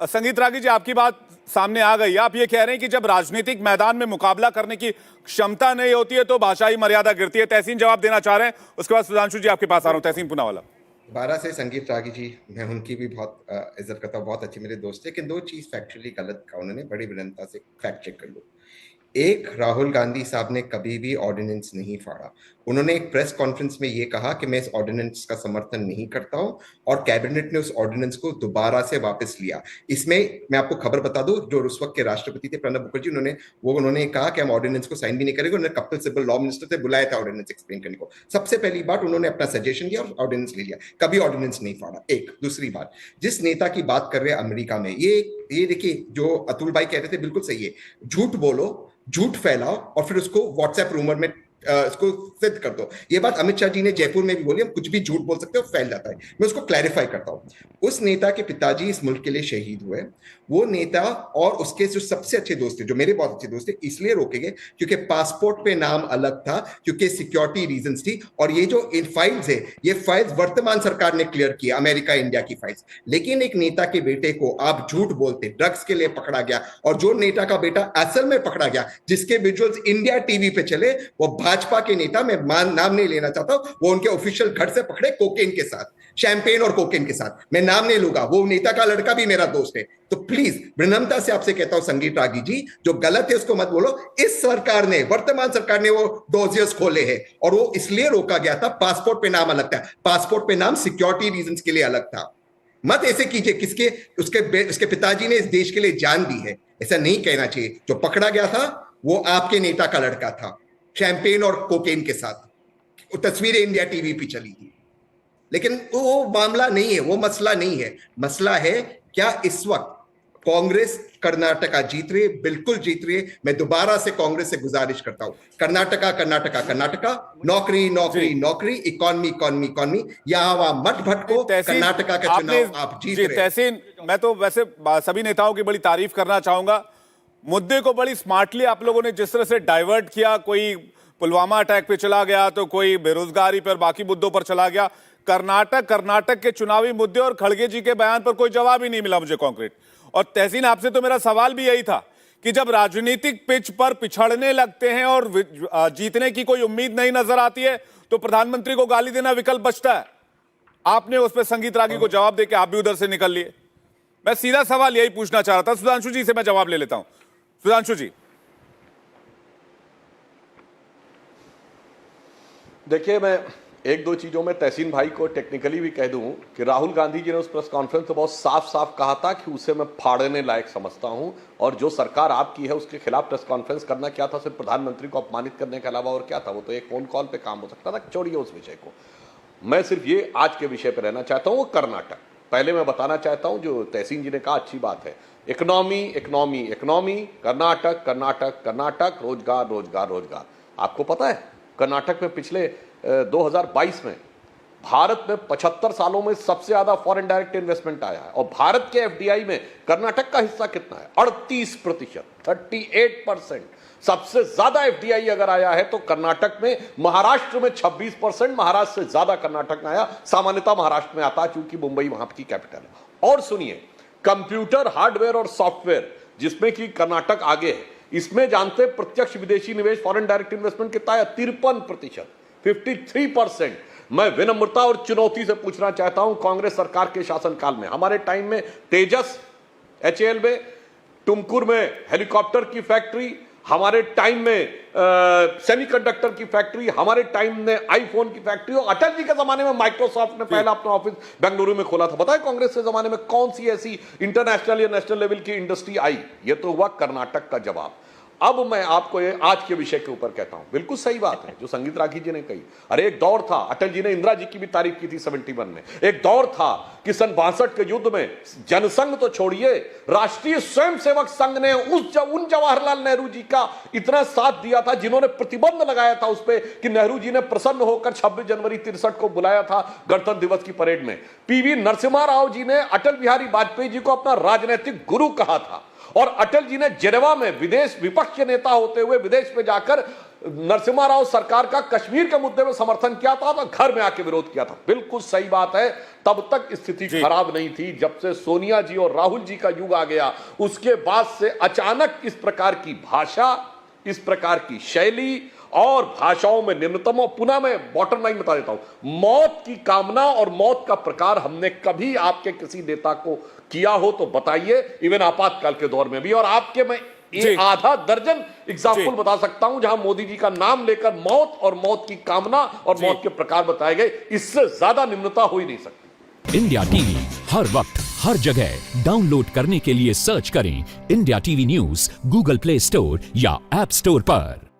संगीत रागी जी, आपकी बात सामने आ गई। आप ये कह रहे हैं कि जब राजनीतिक मैदान में मुकाबला करने की क्षमता नहीं होती है तो भाषाई मर्यादा गिरती है। तहसीन जवाब देना चाह रहे हैं, उसके बाद सुधांशु जी आपके पास आ रहा हूं। तहसीन पूनावाला। 12 से संगीत रागी जी, मैं उनकी भी बहुत इज्जत करता हूँ, बहुत अच्छे मेरे दोस्त थे। लेकिन दो चीज फैक्चुअली गलत कहा उन्होंने, बड़ी विनम्रता से फैक्ट चेक कर लो। एक, राहुल गांधी साहब ने कभी भी ऑर्डिनेंस नहीं फाड़ा। उन्होंने एक प्रेस कॉन्फ्रेंस में ये कहा कि मैं इस ऑर्डिनेंस का समर्थन नहीं करता हूं, और कैबिनेट ने उस ऑर्डिनेंस को दोबारा से वापस लिया। इसमें मैं आपको खबर बता दूं, जो उस वक्त के राष्ट्रपति थे प्रणब मुखर्जी, उन्होंने कहा कि हम ऑर्डिनेंस को साइन भी नहीं करेंगे। उन्होंने कपिल सिब्बल लॉ मिनिस्टर से बुलाया था ऑर्डिनेंस एक्सप्लेन करने को। सबसे पहली बात, उन्होंने अपना सजेशन दिया और ऑर्डिनेंस ले लिया। कभी ऑर्डिनेंस नहीं फाड़ा। एक, दूसरी बात, जिस नेता की बात कर रहे हैं अमेरिका में, ये देखिए, जो अतुल भाई कह रहे थे बिल्कुल सही है। झूठ बोलो, झूठ फैलाओ और फिर उसको व्हाट्सएप रूमर में इसको सिद्ध कर दो। ये बात अमित शाह जी ने जयपुर में भी बोली, हम कुछ भी झूठ बोल सकते हो, फैल जाता है। मैं उसको क्लैरिफाई करता हूं। उस नेता के पिताजी इस मुल्क के लिए शहीद हुए। वो नेता और उसके जो सबसे अच्छे दोस्त थे, जो मेरे बहुत अच्छे दोस्त थे, इसलिए रोके गए क्योंकि पासपोर्ट पे नाम अलग था, क्योंकि सिक्योरिटी रीजंस थी। और ये जो इन फाइल्स है, ये फाइल्स वर्तमान सरकार ने क्लियर किया, अमेरिका इंडिया की फाइल्स। लेकिन एक नेता के बेटे को आप झूठ बोलते, ड्रग्स के लिए पकड़ा गया, और जो नेता का बेटा असल में पकड़ा गया, जिसके विजुअल्स इंडिया टीवी पे चले, वो भाजपा के नेता, मैं नाम नहीं लेना चाहता, वो उनके ऑफिशियल घर से पकड़े कोकेन के साथ, शैंपेन और कोकेन के साथ। मैं नाम नहीं लूंगा, वो नेता का लड़का भी मेरा दोस्त है। तो प्लीज विनम्रता से आपसे कहता हूं संगीत रागी जी, जो गलत है उसको मत बोलो। इस सरकार ने, वर्तमान सरकार ने वो डोजियर्स खोले हैं, और वो इसलिए रोका गया था, पासपोर्ट पे नाम अलग था। पासपोर्ट पे नाम सिक्योरिटी रीजंस के लिए अलग था। मत ऐसे कीजिए, उसके पिताजी ने इस देश के लिए जान दी है, ऐसा नहीं कहना चाहिए। जो पकड़ा गया था वो आपके नेता का लड़का था, शैंपेन और कोकेन के साथ। तस्वीरें इंडिया टीवी पे चली थी। लेकिन वो मामला नहीं है, वो मसला नहीं है। मसला है क्या इस वक्त कांग्रेस कर्नाटका जीत रही है? बिल्कुल जीत रही है। मैं दोबारा से कांग्रेस से गुजारिश करता हूं, कर्नाटका कर्नाटका कर्नाटका, नौकरी नौकरी नौकरी, इकॉनमी इकॉनमी इकॉनमी, यहां वहां मत भटको। कर्नाटका का चुनाव आप जीत रहे हैं। तहसीन, मैं तो वैसे सभी नेताओं की बड़ी तारीफ करना चाहूंगा। मुद्दे को बड़ी स्मार्टली आप लोगों ने जिस तरह से डाइवर्ट किया, कोई पुलवामा अटैक पे चला गया तो कोई बेरोजगारी पर, बाकी मुद्दों पर चला गया। कर्नाटक के चुनावी मुद्दे और खड़गे जी के बयान पर कोई जवाब ही नहीं मिला मुझे कॉन्क्रीट। और तहसीन, आपसे तो मेरा सवाल भी यही था कि जब राजनीतिक पिच पर पिछड़ने लगते हैं और जीतने की कोई उम्मीद नहीं नजर आती है तो प्रधानमंत्री को गाली देना विकल्प बचता है। आपने उस पर संगीत रागी को जवाब देकर आप भी उधर से निकल लिए। मैं सीधा सवाल यही पूछना चाह रहा था। सुधांशु जी से मैं जवाब ले लेता हूं। सुधांशु जी, देखिए, मैं एक दो चीज़ों में तहसीन भाई को टेक्निकली भी कह दूं कि राहुल गांधी जी ने उस प्रेस कॉन्फ्रेंस में बहुत साफ साफ कहा था कि उसे मैं फाड़ने लायक समझता हूं, और जो सरकार आपकी है उसके खिलाफ प्रेस कॉन्फ्रेंस करना क्या था? सिर्फ प्रधानमंत्री को अपमानित करने के अलावा और क्या था? वो तो एक फोन कॉल पे काम हो सकता था। छोड़िए उस विषय को, मैं सिर्फ ये आज के विषय पर रहना चाहता हूँ, वो कर्नाटक। पहले मैं बताना चाहता हूँ, जो तहसीन जी ने कहा अच्छी बात है, economy economy economy, Karnataka Karnataka Karnataka, रोजगार रोजगार रोजगार। आपको पता है कर्नाटक में पिछले 2022 में भारत में 75 सालों में सबसे ज्यादा फॉरेन डायरेक्ट इन्वेस्टमेंट आया है, और भारत के एफडीआई में कर्नाटक का हिस्सा कितना है? 38%, 38%। सबसे ज्यादा एफडीआई अगर आया है तो कर्नाटक में। महाराष्ट्र में 26%, महाराष्ट्र से ज्यादा कर्नाटक में आया। सामान्यतः महाराष्ट्र में आता है क्योंकि मुंबई वहां की कैपिटल है। और सुनिए, कंप्यूटर हार्डवेयर और सॉफ्टवेयर जिसमें कि कर्नाटक आगे है, इसमें जानते प्रत्यक्ष विदेशी निवेश, फॉरेन डायरेक्ट इन्वेस्टमेंट कितना है? 53%, 53%। मैं विनम्रता और चुनौती से पूछना चाहता हूं, कांग्रेस सरकार के शासनकाल में, हमारे टाइम में तेजस एचएएल में, टुमकुर में हेलीकॉप्टर की फैक्ट्री, हमारे टाइम में सेमीकंडक्टर की फैक्ट्री, हमारे टाइम में आईफोन की फैक्ट्री, और अटल जी के जमाने में माइक्रोसॉफ्ट ने पहला अपना ऑफिस बेंगलुरु में खोला था। बताए कांग्रेस के जमाने में कौन सी ऐसी इंटरनेशनल या नेशनल लेवल की इंडस्ट्री आई? ये तो हुआ कर्नाटक का जवाब। अब मैं आपको ये आज के विषय के ऊपर कहता हूं, बिल्कुल सही बात है जो संगीत रागी जी ने कही। अरे एक दौर था, अटल जी ने इंदिरा जी की भी तारीफ की थी 71 में। एक दौर था कि सन 62 के युद्ध में जनसंघ तो छोड़िए, राष्ट्रीय स्वयंसेवक संघ ने उन जवाहरलाल नेहरू जी का इतना साथ दिया था, जिन्होंने प्रतिबंध लगाया था उस पर कि नेहरू जी ने प्रसन्न होकर 26 जनवरी 63 को बुलाया था गणतंत्र दिवस की परेड में। पीवी नरसिम्हा राव जी ने अटल बिहारी वाजपेयी जी को अपना राजनीतिक गुरु कहा था, और अटल जी ने जेनेवा में विदेश विपक्ष के नेता होते हुए विदेश में जाकर नरसिम्हा राव सरकार का कश्मीर के मुद्दे में समर्थन किया था तो घर में आके विरोध किया था। बिल्कुल सही बात है, तब तक स्थिति खराब नहीं थी। जब से सोनिया जी और राहुल जी का युग आ गया उसके बाद से अचानक इस प्रकार की भाषा, इस प्रकार की शैली और भाषाओं में निम्नतम, पुनः मैं बॉटम लाइन बता देता हूं, मौत की कामना और मौत का प्रकार हमने कभी आपके किसी नेता को किया हो तो बताइए, इवन आपातकाल के दौर में भी। और आपके मैं आधा दर्जन एग्जाम्पल बता सकता हूं जहां मोदी जी का नाम लेकर मौत और मौत की कामना और मौत के प्रकार बताए गए। इससे ज्यादा निम्नता हो ही नहीं सकती। इंडिया टीवी हर वक्त हर जगह डाउनलोड करने के लिए सर्च करें India TV news Google play store या ऐप स्टोर पर।